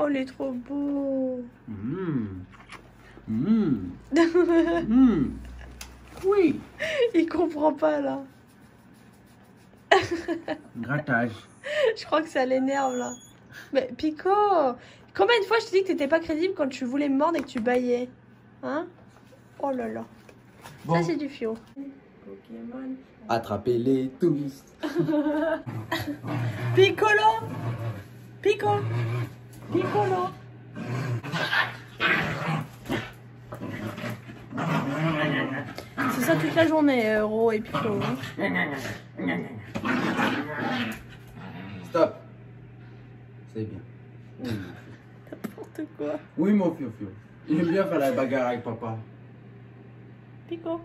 Oh, il est trop beau. Oui. Il comprend pas là. Grattage. Je crois que ça l'énerve là. Mais Pico, combien de fois je t'ai dit que t'étais pas crédible quand tu voulais me mordre et que tu bâillais? Hein? Oh là là. Bon. Ça c'est du fio. Pokémon. Attrapez-les tous. Piccolo. Pico. Piccolo. C'est ça toute la journée, Ro et Pico. Hein. Stop. C'est bien. N'importe quoi. Oui, mon Fio-Fio. Il aime bien faire la bagarre avec papa. Pico.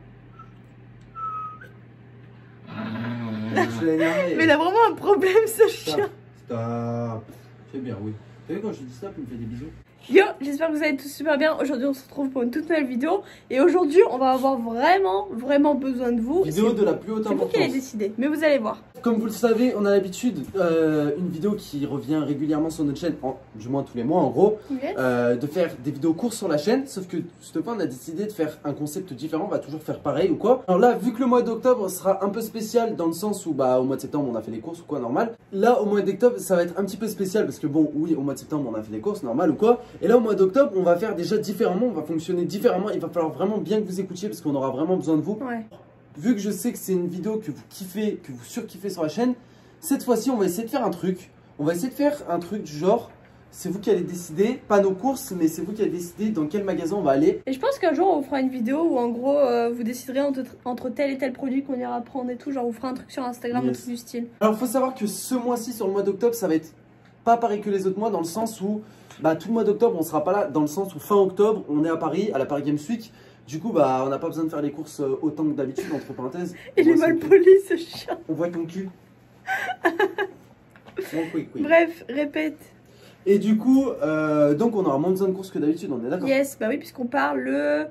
Je l'ai énervé. Mais il a vraiment un problème ce chien. Stop. C'est bien, oui. T'as vu quand je dis stop, il me fait des bisous. Yo, j'espère que vous allez tous super bien. Aujourd'hui, on se retrouve pour une toute nouvelle vidéo. Et aujourd'hui, on va avoir vraiment besoin de vous. Vidéo de la plus haute C'est vous importance. qui allez décider, mais vous allez voir. Comme vous le savez, on a l'habitude, une vidéo qui revient régulièrement sur notre chaîne, du moins tous les mois en gros, Yes. de faire des vidéos courtes sur la chaîne. Sauf que cette fois, on a décidé de faire un concept différent. On va toujours faire pareil ou quoi. Alors là, vu que le mois d'octobre sera un peu spécial dans le sens où au mois de septembre, on a fait les courses ou quoi, normal. Là, au mois d'octobre, ça va être un petit peu spécial parce que bon, oui, au mois de septembre, on a fait les courses, normal ou quoi. Et là, au mois d'octobre, on va faire déjà différemment, on va fonctionner différemment. Il va falloir vraiment bien que vous écoutiez parce qu'on aura vraiment besoin de vous. Ouais. Vu que je sais que c'est une vidéo que vous kiffez, que vous surkiffez sur la chaîne, cette fois-ci, on va essayer de faire un truc. On va essayer de faire un truc du genre, c'est vous qui allez décider, pas nos courses, mais c'est vous qui allez décider dans quel magasin on va aller. Et je pense qu'un jour, on fera une vidéo où en gros, vous déciderez entre tel et tel produit qu'on ira prendre et tout. Genre, on fera un truc sur Instagram, Yes. un truc du style. Alors, il faut savoir que ce mois-ci, sur le mois d'octobre, ça va être pas pareil que les autres mois, dans le sens où tout le mois d'octobre, on sera pas là, dans le sens où fin octobre, on est à Paris, à la Paris Games Week. Du coup, on n'a pas besoin de faire les courses autant que d'habitude, entre parenthèses. Il est mal poli, ce chien. On voit ton cul. Oui. Bref, répète. Et du coup, donc on aura moins besoin de courses que d'habitude, on est d'accord? Yes, bah oui, puisqu'on part le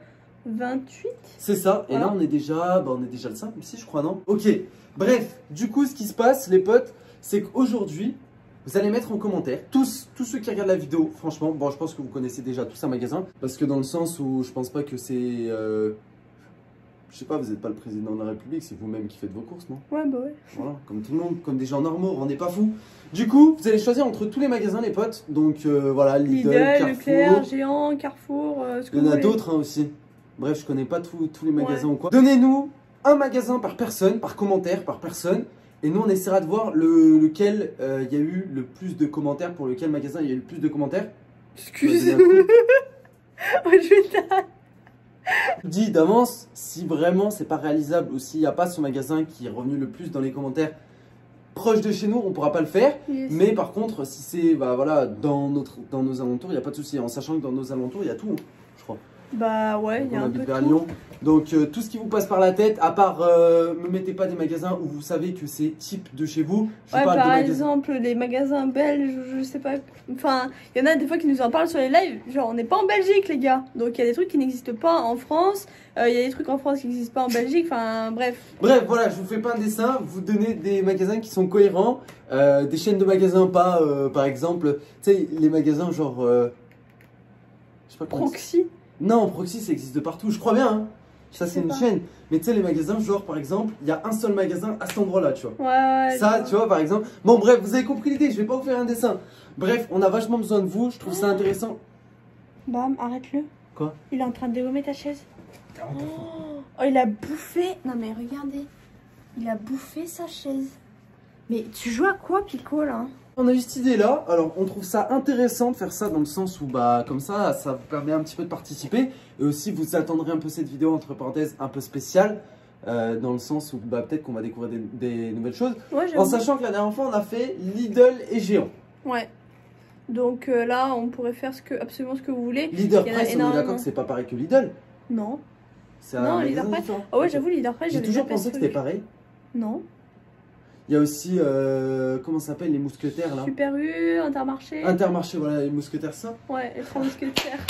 28. C'est ça, et Voilà. là on est déjà le 5, si je crois, non? Ok, bref, du coup ce qui se passe les potes, c'est qu'aujourd'hui, vous allez mettre en commentaire, tous ceux qui regardent la vidéo, franchement, bon je pense que vous connaissez déjà tous un magasin, parce que dans le sens où je pense pas que c'est... je sais pas, vous n'êtes pas le président de la République, c'est vous-même qui faites vos courses, non? Ouais, bah ouais. Voilà, comme tout le monde, comme des gens normaux, rendez pas fou. Du coup, vous allez choisir entre tous les magasins les potes, donc voilà, Lidl, Carrefour, Leclerc, Géant, Carrefour, ce que il y vous en a voulez. d'autres aussi. Bref, je connais pas tous les magasins ou quoi. Donnez-nous un magasin par personne, par commentaire, par personne. Et nous, on essaiera de voir lequel il y a eu le plus de commentaires, pour lequel magasin il y a eu le plus de commentaires. Excuse. Vas-y, Oh, je dis d'avance, si vraiment c'est pas réalisable ou s'il n'y a pas ce magasin qui est revenu le plus dans les commentaires proche de chez nous, on pourra pas le faire. Yes. Mais par contre, si c'est voilà, dans nos alentours, il n'y a pas de souci. En sachant que dans nos alentours, il y a tout, je crois. Bah ouais, il y a On un peu habite de vers tout. Lyon. Donc tout ce qui vous passe par la tête, à part me mettez pas des magasins où vous savez que c'est type de chez vous. Je Ouais, parle par de magasins. exemple, les magasins belges, je sais pas. Enfin, il y en a des fois qui nous en parlent sur les lives. Genre, on n'est pas en Belgique, les gars. Donc, il y a des trucs qui n'existent pas en France. Il y a des trucs en France qui n'existent pas en Belgique. Enfin, bref. Bref, voilà, je vous fais pas un dessin, vous donnez des magasins qui sont cohérents, des chaînes de magasins, pas par exemple, tu sais, les magasins genre. Je sais pas comment. Proxy. Non, Proxy ça existe de partout, je crois bien. Hein. Ça c'est sais une pas. chaîne. Mais tu sais, les magasins, genre par exemple, il y a un seul magasin à cet endroit-là, tu vois. Ouais. Ça, tu vois, par exemple. Bon, bref, vous avez compris l'idée, je vais pas vous faire un dessin. Bref, on a vachement besoin de vous, je trouve ça intéressant. Bam, arrête-le. Quoi? Il est en train de dégommer ta chaise. Oh, il a bouffé. Non, mais regardez. Il a bouffé sa chaise. Mais tu joues à quoi, Pico, là? On a eu cette idée là, alors on trouve ça intéressant de faire ça dans le sens où comme ça vous permet un petit peu de participer et aussi vous attendrez un peu cette vidéo entre parenthèses un peu spéciale dans le sens où peut-être qu'on va découvrir des nouvelles choses Ouais, en j'avoue. sachant que la dernière fois on a fait Lidl et Géant. Ouais. Donc là, on pourrait faire absolument ce que vous voulez. Leader Il y en a Price, on est énormément. d'accord que c'est pas pareil que Lidl. Non. C'est Non, un Leader magasin Price. différent. Oh ouais, Ok. j'avoue, Leader Price, J'ai j'avais toujours jamais pensé que ce c'était truc. pareil. Non. Il y a aussi, comment ça s'appelle, les mousquetaires là. Super U, Intermarché. Intermarché, voilà, les mousquetaires ça. Ouais, les 3 mousquetaires.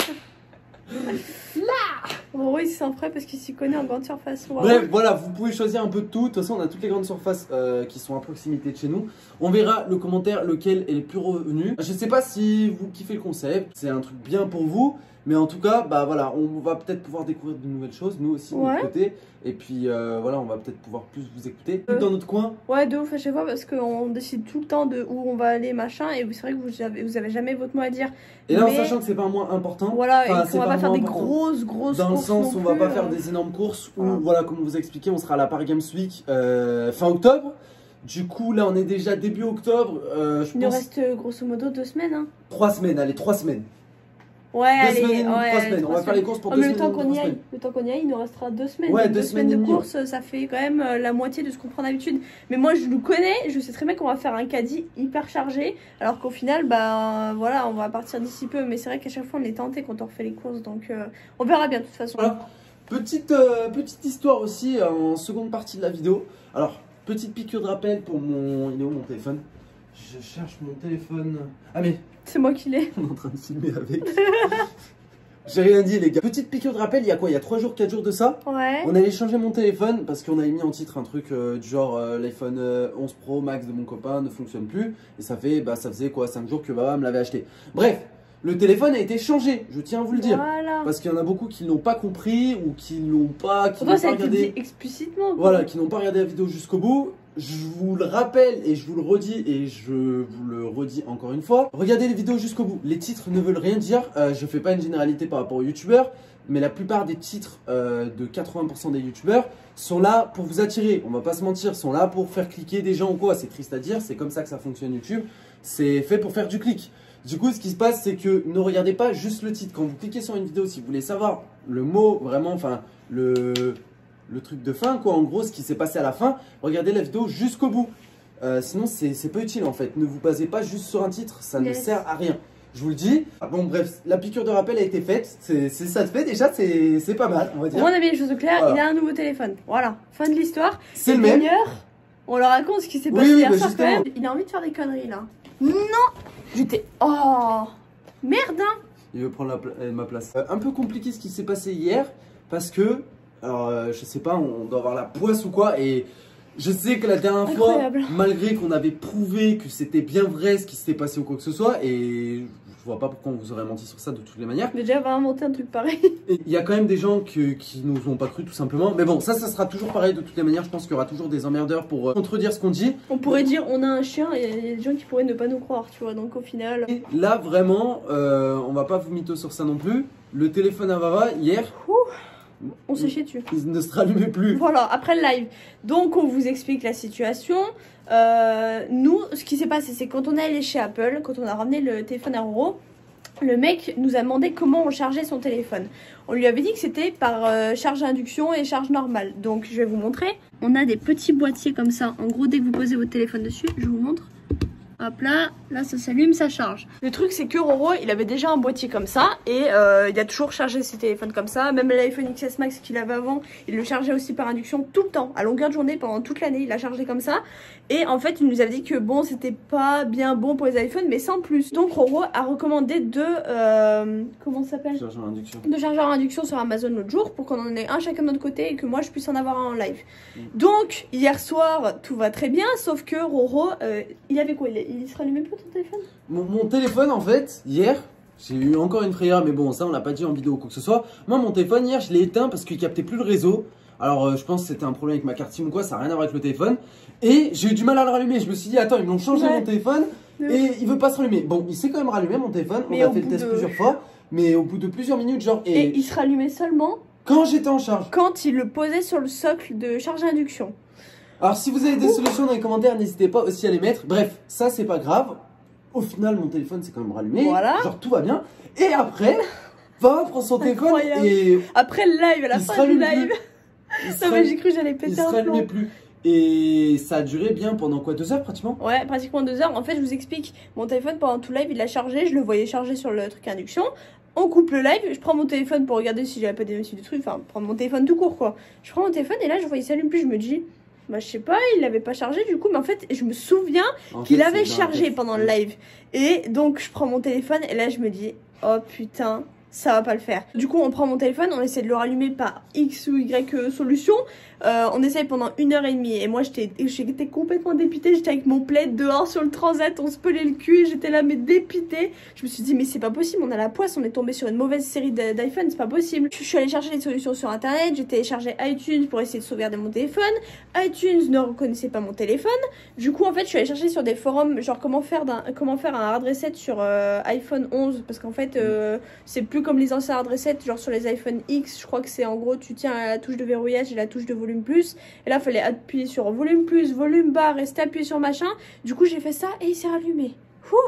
Roro il s'en ferait parce qu'il s'y connaît en grande surface. Wow. Bref, voilà, vous pouvez choisir un peu de tout. De toute façon, on a toutes les grandes surfaces qui sont à proximité de chez nous. On verra le commentaire lequel est le plus revenu. Je sais pas si vous kiffez le concept, c'est un truc bien pour vous. Mais en tout cas, bah voilà, on va peut-être pouvoir découvrir de nouvelles choses, nous aussi de notre côté. Et puis voilà, on va peut-être pouvoir plus vous écouter. Dans notre coin. Ouais, de ouf à chaque fois parce qu'on décide tout le temps de où on va aller, machin. Et c'est vrai que vous avez jamais votre mot à dire. Et là, en sachant que c'est pas un mois important. Voilà, et qu'on va pas faire des grosses dans le sens où on va pas faire des énormes courses. Où voilà, comme vous expliqué, on sera à la Paris Games Week fin octobre. Du coup, là, on est déjà début octobre. Il nous reste grosso modo 2 semaines. Hein. 3 semaines, allez, 3 semaines. Ouais, allez, 3 semaines. On va faire les courses pour 2 semaines. Le temps qu'on y aille, il nous restera 2 semaines. Ouais, 2 semaines de courses, ça fait quand même la moitié de ce qu'on prend d'habitude. Mais moi, je nous connais, je sais très bien qu'on va faire un caddie hyper chargé. Alors qu'au final, bah voilà, on va partir d'ici peu. Mais c'est vrai qu'à chaque fois, on est tenté quand on refait les courses. Donc, on verra bien de toute façon. Voilà. Petite histoire aussi en seconde partie de la vidéo. Alors, petite piqûre de rappel pour mon. Il est où mon téléphone? Je cherche mon téléphone. Ah, mais. C'est moi qui l'ai. On est en train de filmer avec. J'ai rien dit, les gars. Petite piqûre de rappel, il y a quoi? Il y a 3 jours, 4 jours de ça. Ouais. On allait changer mon téléphone parce qu'on avait mis en titre un truc du genre l'iPhone 11 Pro Max de mon copain ne fonctionne plus. Et ça faisait quoi 5 jours que Baba me l'avait acheté. Bref, le téléphone a été changé, je tiens à vous le dire. Voilà. Parce qu'il y en a beaucoup qui l'ont pas compris ou qui l'ont pas, regardé explicitement. Quoi. Voilà, qui n'ont pas regardé la vidéo jusqu'au bout. Je vous le rappelle et je vous le redis et je vous le redis encore une fois. Regardez les vidéos jusqu'au bout. Les titres ne veulent rien dire. Je fais pas une généralité par rapport aux youtubeurs, mais la plupart des titres de 80% des youtubeurs sont là pour vous attirer. On va pas se mentir, sont là pour faire cliquer des gens ou quoi. C'est triste à dire, c'est comme ça que ça fonctionne YouTube. C'est fait pour faire du clic. Du coup, ce qui se passe, c'est que ne regardez pas juste le titre. Quand vous cliquez sur une vidéo, si vous voulez savoir le mot vraiment, enfin le truc de fin, quoi, en gros, ce qui s'est passé à la fin, regardez la vidéo jusqu'au bout. Sinon, c'est pas utile en fait. Ne vous basez pas juste sur un titre, ça ne sert à rien. Je vous le dis. Bon, bref, la piqûre de rappel a été faite. Ça te fait déjà, c'est pas mal, on va dire. On a bien les choses au clair, voilà. Il a un nouveau téléphone. Voilà, fin de l'histoire. C'est le même. On leur raconte ce qui s'est passé hier soir quand même. Il a envie de faire des conneries là. Non. J'étais. Oh merde hein. Il veut prendre ma place. Un peu compliqué ce qui s'est passé hier parce que. Alors, je sais pas, on doit avoir la poisse ou quoi. Et je sais que la dernière fois, malgré qu'on avait prouvé que c'était bien vrai ce qui s'était passé ou quoi que ce soit, et je vois pas pourquoi on vous aurait menti sur ça de toutes les manières. Mais déjà, on va inventer un truc pareil. Il y a quand même des gens qui nous ont pas cru tout simplement. Mais bon, ça sera toujours pareil de toutes les manières. Je pense qu'il y aura toujours des emmerdeurs pour contredire ce qu'on dit. On pourrait dire on a un chien et il y a des gens qui pourraient ne pas nous croire, tu vois. Donc au final. Et là, vraiment, on va pas vous mytho sur ça non plus. Le téléphone à Vava, hier. On s'est chié dessus. Il ne se rallumait plus. Voilà, après le live. Donc, on vous explique la situation. Nous, ce qui s'est passé, c'est quand on est allé chez Apple, quand on a ramené le téléphone à Roro, le mec nous a demandé comment on chargeait son téléphone. On lui avait dit que c'était par charge à induction et charge normale. Donc, je vais vous montrer. On a des petits boîtiers comme ça. En gros, dès que vous posez votre téléphone dessus, je vous montre. Hop là, là ça s'allume, ça charge. Le truc c'est que Roro il avait déjà un boîtier comme ça et il a toujours chargé ses téléphones comme ça. Même l'iPhone XS Max qu'il avait avant, il le chargeait aussi par induction tout le temps, à longueur de journée pendant toute l'année, il l'a chargé comme ça. Et en fait il nous avait dit que bon c'était pas bien bon pour les iPhones mais sans plus. Donc Roro a recommandé comment ça s'appelle ? Chargeur à induction. De chargeur à induction sur Amazon l'autre jour pour qu'on en ait un chacun de notre côté et que moi je puisse en avoir un en live. Donc hier soir tout va très bien sauf que Roro il avait quoi ? Il se rallumait plus ton téléphone ? Mon téléphone en fait, hier, j'ai eu encore une frayeur, mais bon ça on l'a pas dit en vidéo ou quoi que ce soit. Moi mon téléphone hier je l'ai éteint parce qu'il captait plus le réseau. Alors je pense que c'était un problème avec ma carte SIM ou quoi, ça n'a rien à voir avec le téléphone. Et j'ai eu du mal à le rallumer, je me suis dit attends ils m'ont changé mon téléphone et il veut pas se rallumer. Bon il s'est quand même rallumé mon téléphone, on a fait le test plusieurs fois. Mais au bout de plusieurs minutes genre... Et il se rallumait seulement quand j'étais en charge. Quand il le posait sur le socle de charge à induction. Alors si vous avez des solutions dans les commentaires, n'hésitez pas aussi à les mettre. Bref, ça c'est pas grave. Au final, mon téléphone s'est quand même rallumé. Voilà. Genre tout va bien. Et après, va prendre son téléphone et... Après le live, à la fin du live. Ça va, j'ai cru que j'allais péter un plomb. Il se rallumait plus. Et ça a duré bien pendant quoi, 2 heures pratiquement? Ouais, pratiquement 2 heures. En fait, je vous explique. Mon téléphone, pendant tout le live, il l'a chargé. Je le voyais charger sur le truc induction. On coupe le live, je prends mon téléphone pour regarder si j'avais pas des notifs de trucs. Enfin, prendre mon téléphone tout court quoi. Je prends mon téléphone et là, je vois il s'allume plus. Je me dis... Bah je sais pas, il l'avait pas chargé du coup, mais en fait je me souviens qu'il avait chargé pendant le live. Et donc je prends mon téléphone et là je me dis, oh putain, ça va pas le faire. Du coup, on prend mon téléphone, on essaie de le rallumer par X ou Y solution. On essaye pendant 1h30 et moi j'étais complètement dépitée. J'étais avec mon plaid dehors sur le transat, on se pelait le cul et j'étais là mais dépitée. Je me suis dit mais c'est pas possible, on a la poisse, on est tombé sur une mauvaise série d'iPhone, c'est pas possible. Je suis allée chercher des solutions sur internet, j'ai téléchargé iTunes pour essayer de sauvegarder mon téléphone. iTunes ne reconnaissait pas mon téléphone. Du coup en fait je suis allée chercher sur des forums genre comment faire un hard reset sur iPhone 11 parce qu'en fait c'est plus comme les anciens hard reset genre sur les iPhone X. Je crois que c'est en gros tu tiens à la touche de verrouillage et la touche de volume plus et là fallait appuyer sur volume plus, volume bas, rester appuyé sur machin. Du coup j'ai fait ça et il s'est rallumé.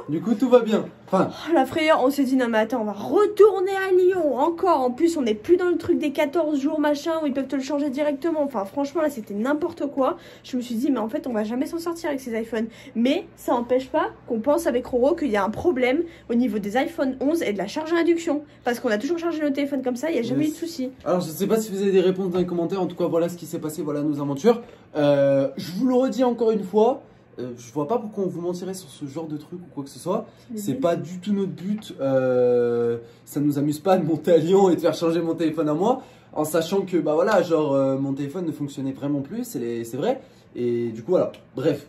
Du coup tout va bien. Enfin... Oh, la frayeur, on s'est dit non mais attends, on va retourner à Lyon encore. En plus on n'est plus dans le truc des 14 jours machin où ils peuvent te le changer directement. Enfin franchement là c'était n'importe quoi. Je me suis dit mais en fait on va jamais s'en sortir avec ces iPhones. Mais ça n'empêche pas qu'on pense avec Roro qu'il y a un problème au niveau des iPhone 11 et de la charge à induction. Parce qu'on a toujours chargé nos téléphones comme ça, il n'y a jamais eu de souci. Alors je sais pas si vous avez des réponses dans les commentaires, en tout cas voilà ce qui s'est passé, voilà nos aventures. Je vous le redis encore une fois. Je vois pas pourquoi on vous mentirait sur ce genre de truc ou quoi que ce soit. C'est pas du tout notre but. Ça nous amuse pas de monter à Lyon et de faire changer mon téléphone à moi. En sachant que bah voilà, genre mon téléphone ne fonctionnait vraiment plus, c'est vrai. Et du coup voilà, bref.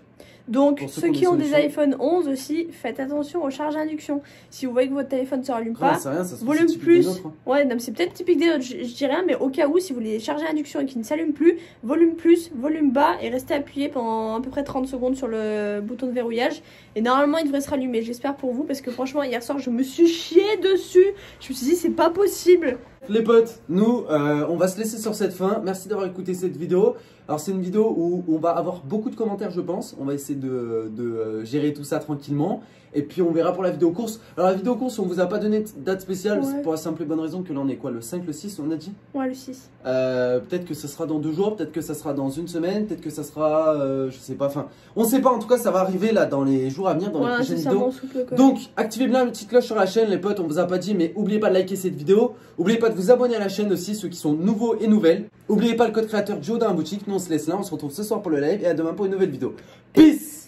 Donc ceux qui ont des iPhone 11 aussi, faites attention aux charges à induction. Si vous voyez que votre téléphone ne se rallume pas, rien, ça volume plus, autres, hein. Ouais non c'est peut-être typique des autres, je dis rien, mais au cas où si vous voulez charger à induction et qu'il ne s'allume plus, volume plus, volume bas et restez appuyé pendant à peu près 30 secondes sur le bouton de verrouillage et normalement il devrait se rallumer, j'espère pour vous parce que franchement hier soir je me suis chiée dessus, je me suis dit c'est pas possible. Les potes, nous on va se laisser sur cette fin. Merci d'avoir écouté cette vidéo. Alors c'est une vidéo où on va avoir beaucoup de commentaires je pense. On va essayer de gérer tout ça tranquillement. Et puis on verra pour la vidéo course. Alors la vidéo course on vous a pas donné de date spéciale. Ouais. C'est pour la simple et bonne raison que là on est quoi, le 5, le 6 on a dit. Ouais le 6. Peut-être que ça sera dans 2 jours, peut-être que ça sera dans une semaine, peut-être que ça sera je sais pas, enfin on sait pas, en tout cas ça va arriver là dans les jours à venir, dans les prochaines vidéos. Donc activez bien la petite cloche sur la chaîne les potes, on vous a pas dit mais oubliez pas de liker cette vidéo. Oubliez pas de vous abonner à la chaîne aussi, ceux qui sont nouveaux et nouvelles. Oubliez pas le code créateur Joe dans la boutique, nous on se laisse là, on se retrouve ce soir pour le live et à demain pour une nouvelle vidéo. Peace.